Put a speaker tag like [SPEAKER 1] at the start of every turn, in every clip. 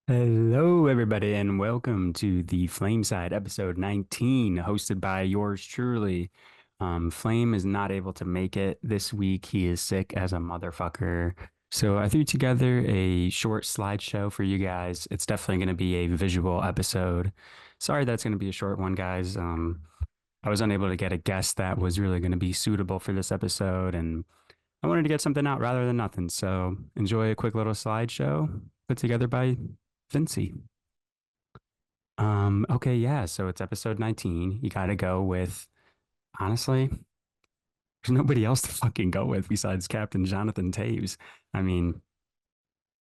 [SPEAKER 1] Hello, everybody, and welcome to the Flameside episode 19, hosted by yours truly. Flame is not able to make it this week. He is sick as a motherfucker. So I threw together a short slideshow for you guys. It's definitely going to be a visual episode. Sorry that's going to be a short one, guys. I was unable to get a guest that was really going to be suitable for this episode, and I wanted to get something out rather than nothing. So enjoy a quick little slideshow put together by Vinci. Okay, yeah, so it's episode 19. You gotta go with, honestly, there's nobody else to fucking go with besides Captain Jonathan Taves. I mean,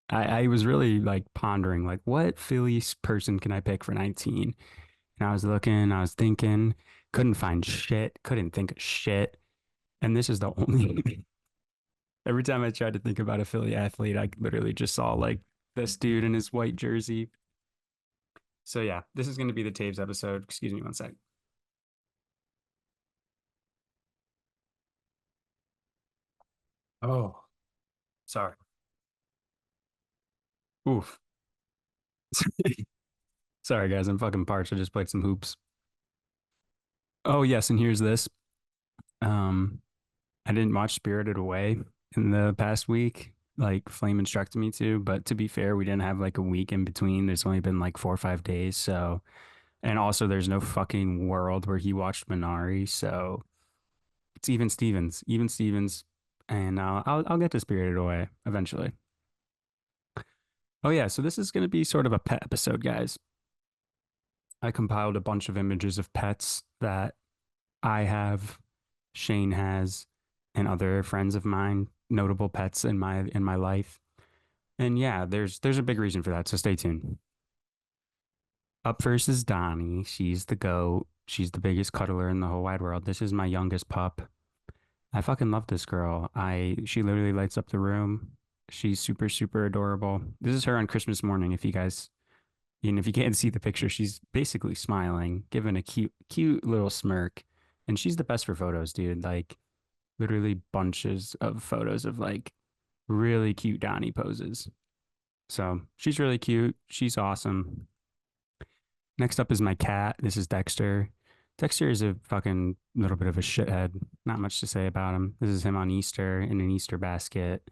[SPEAKER 1] I was really like pondering, like, what Philly person can I pick for 19? And I was looking, I was thinking, couldn't find shit, couldn't think of shit. And this is the only, every time I tried to think about a Philly athlete, I literally just saw like this dude in his white jersey. So yeah, this is going to be the Taves episode. Excuse me one sec. Oh, sorry. Oof. Sorry, guys. I'm fucking parched. I just played some hoops. Oh, yes. And here's this. Um, I didn't watch Spirited Away in the past week, like Flame instructed me to. But to be fair, we didn't have like a week in between. There's only been like 4 or 5 days. So, and also there's no fucking world where he watched Minari. So it's even Stevens, even Stevens. And I'll get to Spirited Away eventually. Oh, yeah. So this is going to be sort of a pet episode, guys. I compiled a bunch of images of pets that I have, Shane has, and other friends of mine, notable pets in my life. And yeah, there's a big reason for that, so stay tuned. Up first is Donnie. She's the goat. She's the biggest cuddler in the whole wide world. This is my youngest pup. I fucking love this girl. I She literally lights up the room. She's super, super adorable. This is her on Christmas morning. If you guys, if you can't see the picture, she's basically smiling, giving a cute, cute little smirk. And she's the best for photos, dude. Like literally bunches of photos of like really cute Donnie poses. So she's really cute. She's awesome. Next up is my cat. This is Dexter. Dexter is a fucking little bit of a shithead. Not much to say about him. This is him on Easter in an Easter basket.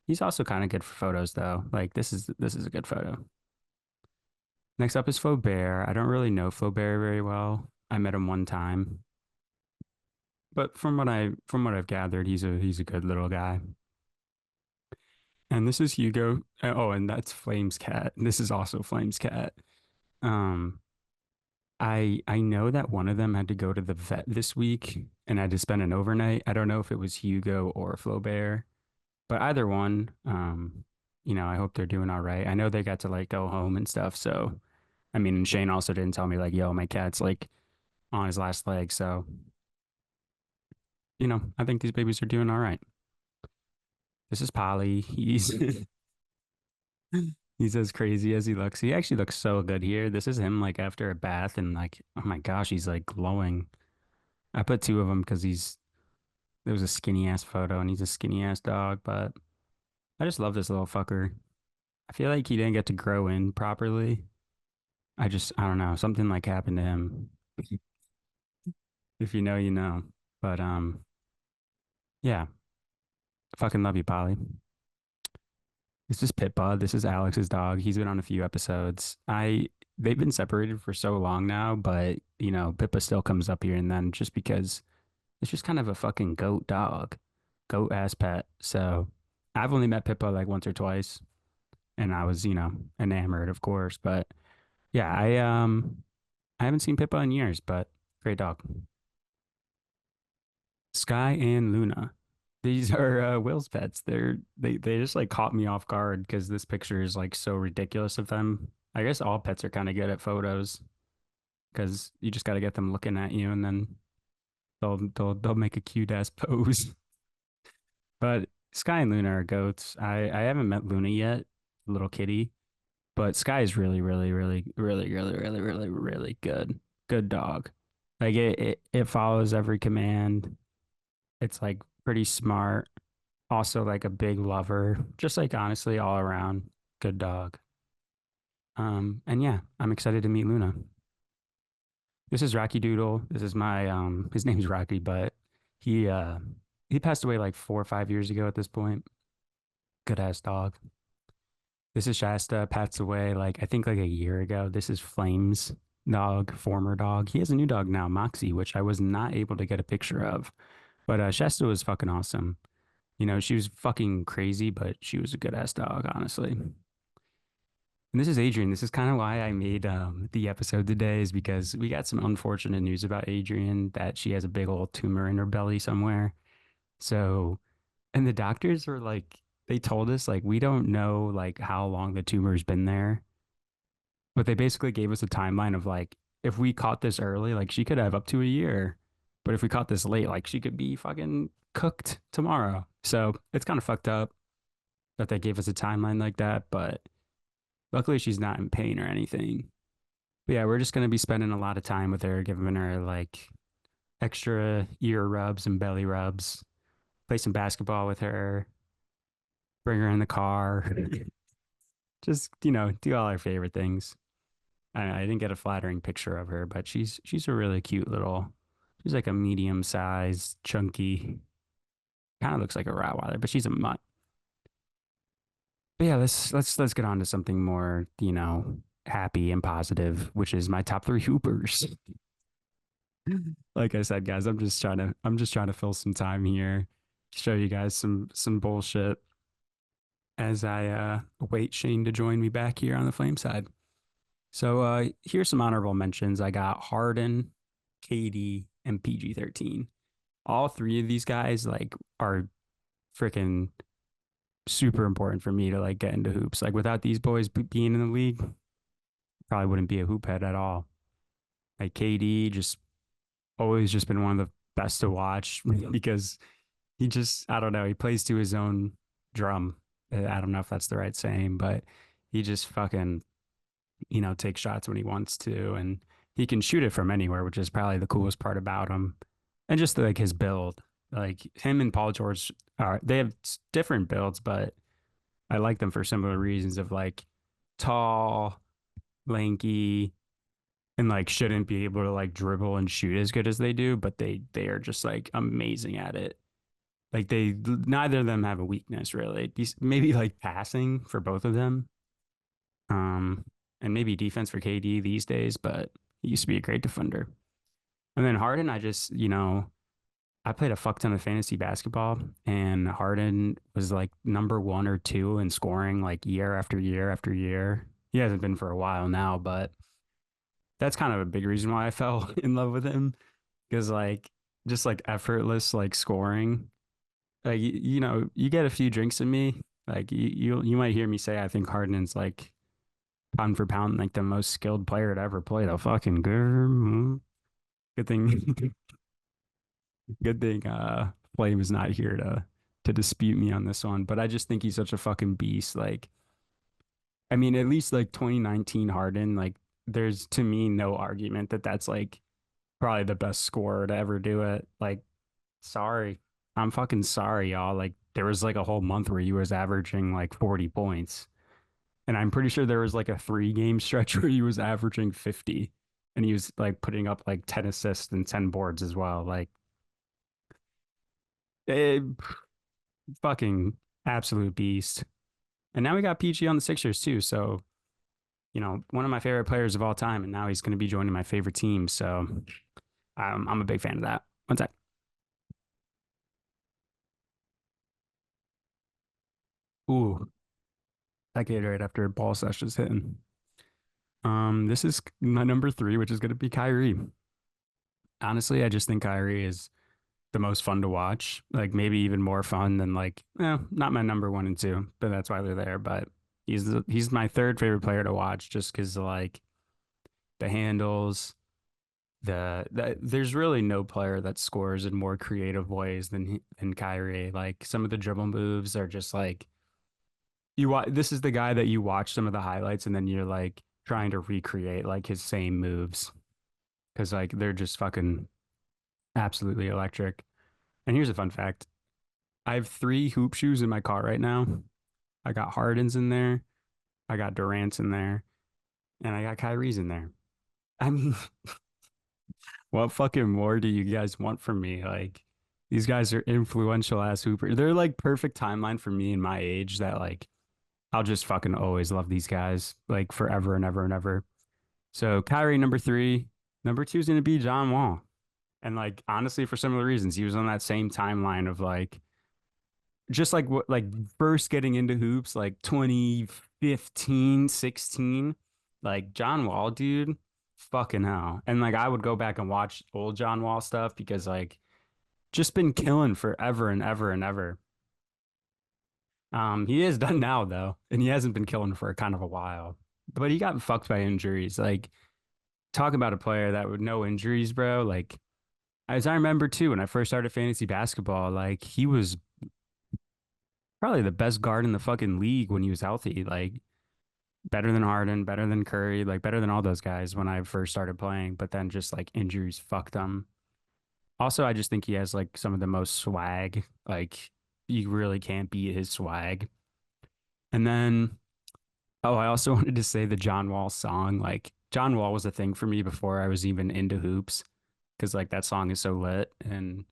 [SPEAKER 1] He's also kind of good for photos though. Like this is a good photo. Next up is Flaubert. I don't really know Flaubert very well. I met him one time, but from what I've gathered, he's a good little guy. And this is Hugo. Oh, and that's Flame's cat. This is also Flame's cat. Um, I know that one of them had to go to the vet this week and had to spend an overnight. I don't know if it was Hugo or Flaubert, but either one, I hope they're doing all right. I know they got to like go home and stuff. So, I mean, and Shane also didn't tell me like, yo, my cat's like on his last leg. So, I think these babies are doing all right. This is Polly. He's as crazy as he looks. He actually looks so good here. This is him like after a bath and like, oh my gosh, he's like glowing. I put two of them because there was a skinny ass photo and he's a skinny ass dog, but I just love this little fucker. I feel like he didn't get to grow in properly. I don't know, something like happened to him. If you know, you know. But yeah, fucking love you, Polly. This is Pitbud. This is Alex's dog. He's been on a few episodes. They've been separated for so long now, but Pippa still comes up here and then just because it's just kind of a fucking goat dog, goat ass pet. So I've only met Pippa like once or twice, and I was enamored, of course. But yeah, I haven't seen Pippa in years, but great dog. Sky and Luna. These are Will's pets. They just like caught me off guard because this picture is like so ridiculous of them. I guess all pets are kind of good at photos because you just got to get them looking at you and then they'll make a cute ass pose. But Sky and Luna are goats. I haven't met Luna yet, little kitty, but Sky is really, really, really, really, really, really, really, really good. Good dog. Like it follows every command. It's like pretty smart. Also like a big lover. Just like honestly all around good dog. And yeah, I'm excited to meet Luna. This is Rocky Doodle. This is my his name's Rocky, but he uh he passed away like 4 or 5 years ago at this point. Good ass dog. This is Shasta, passed away like I think like a year ago. This is Flames dog, former dog. He has a new dog now, Moxie, which I was not able to get a picture of. But Shasta was fucking awesome. You know, she was fucking crazy, but she was a good ass dog, honestly. And this is Adrian. This is kind of why I made the episode today, is because we got some unfortunate news about Adrian that she has a big old tumor in her belly somewhere. So, and the doctors were like, they told us like we don't know like how long the tumor's been there, but they basically gave us a timeline of like if we caught this early, like she could have up to a year, but if we caught this late, like she could be fucking cooked tomorrow. So it's kind of fucked up that they gave us a timeline like that, but luckily she's not in pain or anything. But yeah, we're just gonna be spending a lot of time with her, giving her like extra ear rubs and belly rubs, play some basketball with her, bring her in the car, just do all our favorite things. I didn't get a flattering picture of her, but she's a really cute little. She's like a medium sized, chunky. Kind of looks like a Rottweiler, but she's a mutt. But yeah, let's get on to something more, happy and positive, which is my top three hoopers. Like I said, guys, I'm just trying to fill some time here, show you guys some bullshit as I await Shane to join me back here on the flame side. So here's some honorable mentions. I got Harden, KD, and PG-13. All three of these guys like are freaking super important for me to like get into hoops. Like without these boys being in the league, probably wouldn't be a hoop head at all. Like KD just always just been one of the best to watch because he just, I don't know, he plays to his own drum. I don't know if that's the right saying, but he just fucking, takes shots when he wants to, and he can shoot it from anywhere, which is probably the coolest part about him. And just like his build, like him and Paul George are, they have different builds, but I like them for similar reasons of like tall, lanky, and like shouldn't be able to like dribble and shoot as good as they do, but they are just like amazing at it. Like they neither of them have a weakness really. Maybe like passing for both of them. Um and maybe defense for KD these days, but he used to be a great defender. And then Harden, I played a fuck ton of fantasy basketball, and Harden was like number one or two in scoring like year after year after year. He hasn't been for a while now, but that's kind of a big reason why I fell in love with him because like just like effortless like scoring. Like you get a few drinks in me, like you might hear me say I think Harden's like pound for pound like the most skilled player to ever play the fucking good thing good thing Flame is not here to dispute me on this one, but I just think he's such a fucking beast. Like I mean, at least like 2019 Harden, like there's to me no argument that that's like probably the best scorer to ever do it. Like, sorry. I'm fucking sorry, y'all. Like, there was like a whole month where he was averaging like 40 points. And I'm pretty sure there was like a 3 game stretch where he was averaging 50. And he was like putting up like 10 assists and 10 boards as well. Like, eh, fucking absolute beast. And now we got PG on the Sixers too. So, one of my favorite players of all time. And now he's going to be joining my favorite team. So, I'm a big fan of that. One sec. Ooh, that Gatorade after ball sessions hitting. This is my number three, which is going to be Kyrie. Honestly, I just think Kyrie is the most fun to watch. Like maybe even more fun than like, not my number one and two, but that's why they're there. But he's my third favorite player to watch just because like the handles, there's really no player that scores in more creative ways than Kyrie. Like some of the dribble moves are just like you watch. This is the guy that you watch some of the highlights and then you're like trying to recreate like his same moves because like they're just fucking absolutely electric. And here's a fun fact: I have 3 hoop shoes in my car right now. I got Harden's in there, I got Durant's in there, and I got Kyrie's in there. I mean, what fucking more do you guys want from me? Like, these guys are influential ass hooper. They're like perfect timeline for me and my age that like I'll just fucking always love these guys like forever and ever and ever. So Kyrie number three, number two is gonna be John Wall. And like honestly, for similar reasons, he was on that same timeline of like just like what like first getting into hoops like 2015, 16. Like John Wall, dude, fucking hell. And like I would go back and watch old John Wall stuff because like just been killing forever and ever and ever. He is done now though, and he hasn't been killing for kind of a while. But he got fucked by injuries. Like talk about a player that with no injuries, bro. Like as I remember too, when I first started fantasy basketball, like he was probably the best guard in the fucking league when he was healthy. Like better than Harden, better than Curry, like better than all those guys when I first started playing. But then just like injuries fucked him. Also, I just think he has like some of the most swag. Like you really can't beat his swag. And then, oh, I also wanted to say the John Wall song. Like John Wall was a thing for me before I was even into hoops because like that song is so lit and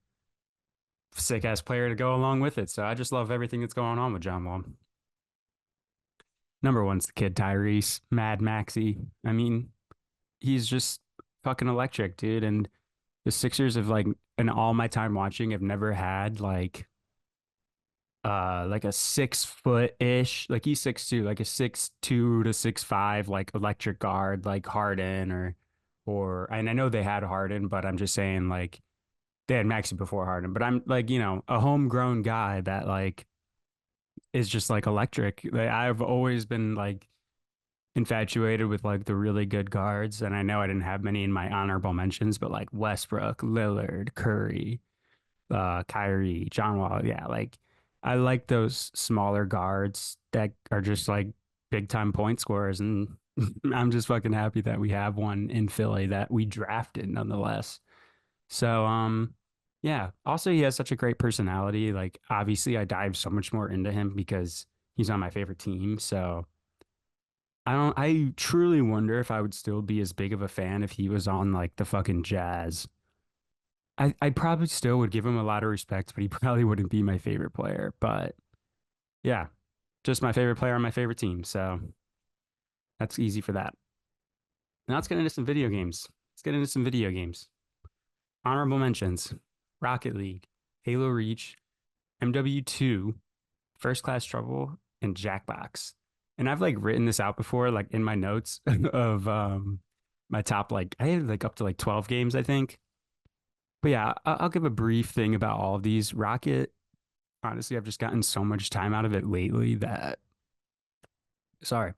[SPEAKER 1] sick ass player to go along with it. So I just love everything that's going on with John Wall. Number one's the kid Tyrese, Mad Maxi. I mean, he's just fucking electric, dude. And the Sixers have like in all my time watching have never had like a 6 foot ish, like he's 6'2", like a 6'2" to 6'5", like electric guard, like Harden or and I know they had Harden, but I'm just saying like they had Maxi before Harden, but I'm like, a homegrown guy that like is just like electric. Like, I've always been like infatuated with like the really good guards, and I know I didn't have many in my honorable mentions, but like Westbrook, Lillard, Curry, Kyrie, John Wall. Yeah, like I like those smaller guards that are just like big time point scorers. And I'm just fucking happy that we have one in Philly that we drafted nonetheless. So, yeah. Also, he has such a great personality. Like, obviously, I dive so much more into him because he's on my favorite team. So, I truly wonder if I would still be as big of a fan if he was on like the fucking Jazz. I probably still would give him a lot of respect, but he probably wouldn't be my favorite player. But yeah, just my favorite player on my favorite team. So that's easy for that. Now let's get into some video games. Let's get into some video games. Honorable mentions: Rocket League, Halo Reach, MW2, First Class Trouble, and Jackbox. And I've like written this out before, like in my notes of my top like I had like up to like 12 games, I think. But yeah, I'll give a brief thing about all of these. Rocket, honestly, I've just gotten so much time out of it lately that, sorry,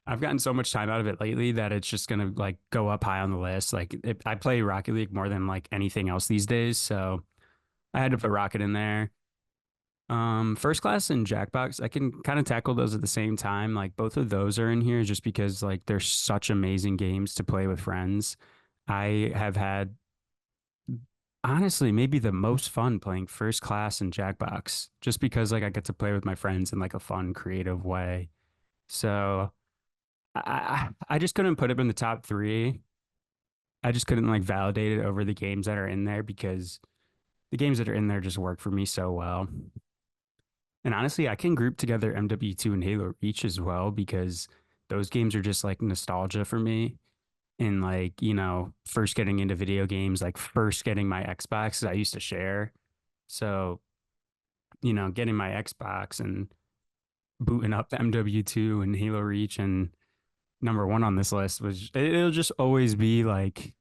[SPEAKER 1] I've gotten so much time out of it lately that it's just gonna like go up high on the list. Like I play Rocket League more than like anything else these days, so I had to put Rocket in there. First Class and Jackbox, I can kind of tackle those at the same time. Like both of those are in here just because like they're such amazing games to play with friends. I have had honestly maybe the most fun playing First Class and Jackbox just because like I get to play with my friends in like a fun, creative way. So I just couldn't put it in the top three. I just couldn't like validate it over the games that are in there because the games that are in there just work for me so well. And honestly, I can group together MW2 and Halo Reach as well because those games are just like nostalgia for me. And like, first getting into video games, like first getting my Xbox, I used to share. So, getting my Xbox and booting up MW2 and Halo Reach and number one on this list was it'll just always be like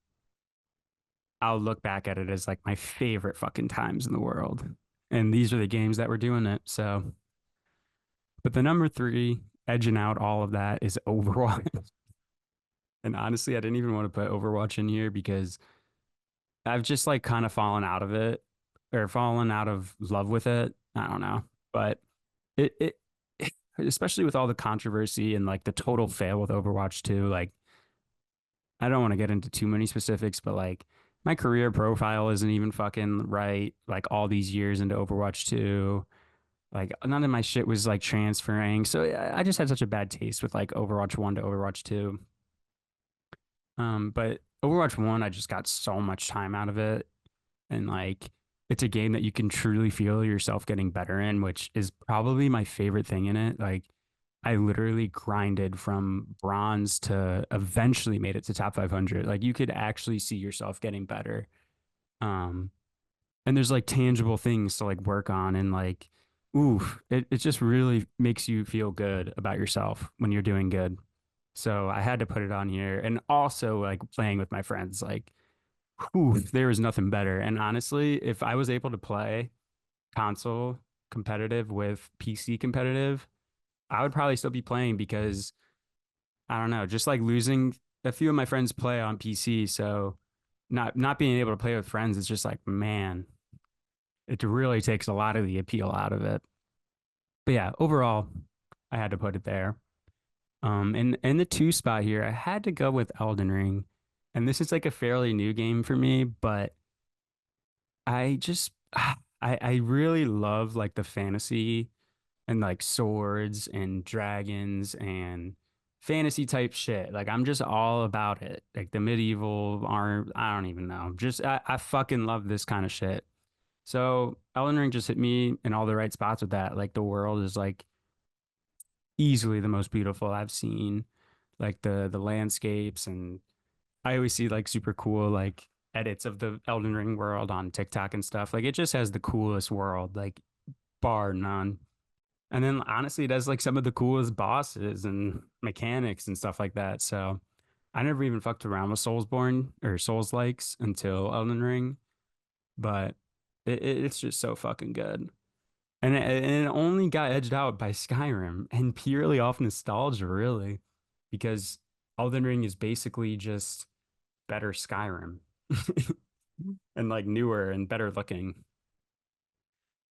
[SPEAKER 1] I'll look back at it as like my favorite fucking times in the world. And these are the games that were doing it. So, but the number three, edging out all of that, is Overwatch. And honestly, I didn't even want to put Overwatch in here because I've just like kind of fallen out of it or fallen out of love with it. I don't know. But it especially with all the controversy and like the total fail with Overwatch 2, like I don't want to get into too many specifics, but like my career profile isn't even fucking right. Like all these years into Overwatch 2, like none of my shit was like transferring. So I just had such a bad taste with like Overwatch 1 to Overwatch 2. But Overwatch 1, I just got so much time out of it. And like it's a game that you can truly feel yourself getting better in, which is probably my favorite thing in it. Like I literally grinded from bronze to eventually made it to top 500. Like you could actually see yourself getting better. Um, and there's like tangible things to like work on and like, oof, it just really makes you feel good about yourself when you're doing good. So I had to put it on here and also like playing with my friends, like, whew, there is nothing better. And honestly, if I was able to play console competitive with PC competitive, I would probably still be playing because I don't know, just like losing a few of my friends play on PC, so not being able to play with friends is just like, man, it really takes a lot of the appeal out of it. But yeah, overall, I had to put it there. And in the two spot here, I had to go with Elden Ring. And this is like a fairly new game for me, but I just I really love like the fantasy and like swords and dragons and fantasy type shit. Like I'm just all about it. Like the medieval arm, I don't even know. Just I fucking love this kind of shit. So Elden Ring just hit me in all the right spots with that. Like the world is like easily the most beautiful I've seen. Like the landscapes, and I always see like super cool like edits of the Elden Ring world on TikTok and stuff. Like it just has the coolest world, like bar none. And then honestly, it has like some of the coolest bosses and mechanics and stuff like that. So I never even fucked around with Soulsborne or Souls likes until Elden Ring, but it's just so fucking good. And it only got edged out by Skyrim and purely off nostalgia, really, because Elden Ring is basically just better Skyrim and like newer and better looking.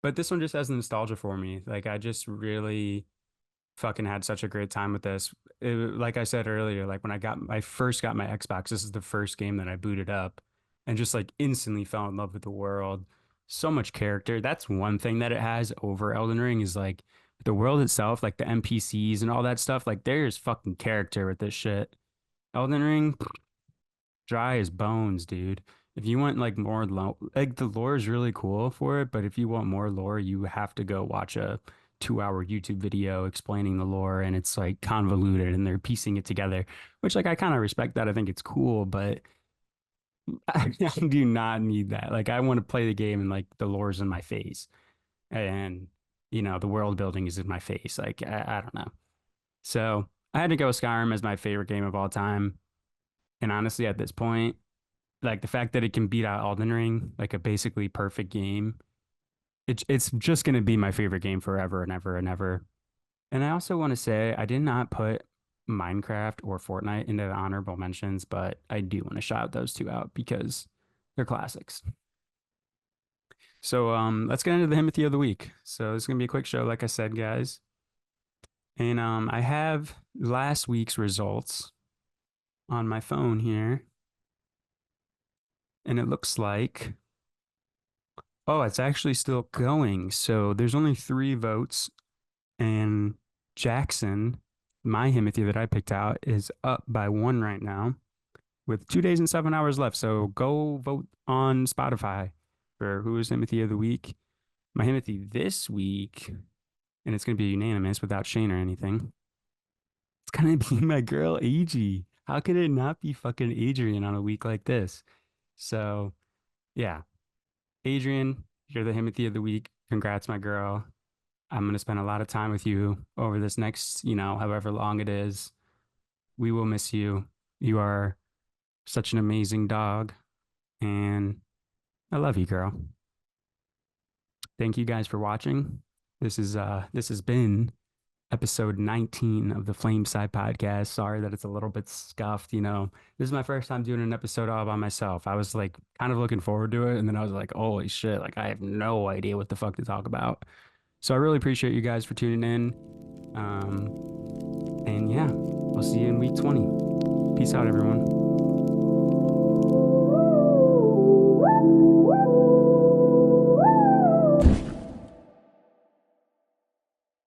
[SPEAKER 1] But this one just has nostalgia for me. Like I just really fucking had such a great time with this. Like I said earlier, like when I first got my Xbox, this is the first game that I booted up and just like instantly fell in love with the world. So much character. That's one thing that it has over Elden Ring is like the world itself, like the NPCs and all that stuff. Like there's fucking character with this shit. Elden Ring, dry as bones, dude. If you want like more like the lore is really cool for it, but if you want more lore, you have to go watch a 2 hour YouTube video explaining the lore, and it's like convoluted and they're piecing it together, which like I kind of respect that. I think it's cool, but I do not need that. Like I want to play the game and like the lore's in my face, and the world building is in my face. Like I don't know. So I had to go with Skyrim as my favorite game of all time. And honestly, at this point, like the fact that it can beat out Elden Ring, like a basically perfect game, it's just gonna be my favorite game forever and ever and ever. And I also want to say I did not put Minecraft or Fortnite into the honorable mentions, but I do want to shout those two out because they're classics. So let's get into the Himothy of the week. So this is gonna be a quick show, like I said, guys. And I have last week's results on my phone here, and it looks like oh, it's actually still going. So there's only 3 votes, and Jackson, my Himothy that I picked out, is up by one right now with 2 days and 7 hours left. So go vote on Spotify for who is Himothy of the week. My Himothy this week, and it's going to be unanimous without Shane or anything. It's going to be my girl, AG. How could it not be fucking Adrian on a week like this? So, yeah, Adrian, you're the Himothy of the week. Congrats, my girl. I'm going to spend a lot of time with you over this next, however long it is. We will miss you. You are such an amazing dog, and I love you, girl. Thank you guys for watching. This has been episode 19 of the Flameside podcast. Sorry that it's a little bit scuffed. This is my first time doing an episode all by myself. I was like kind of looking forward to it, and then I was like, holy shit, like I have no idea what the fuck to talk about. So I really appreciate you guys for tuning in. And yeah, we'll see you in week 20. Peace out, everyone.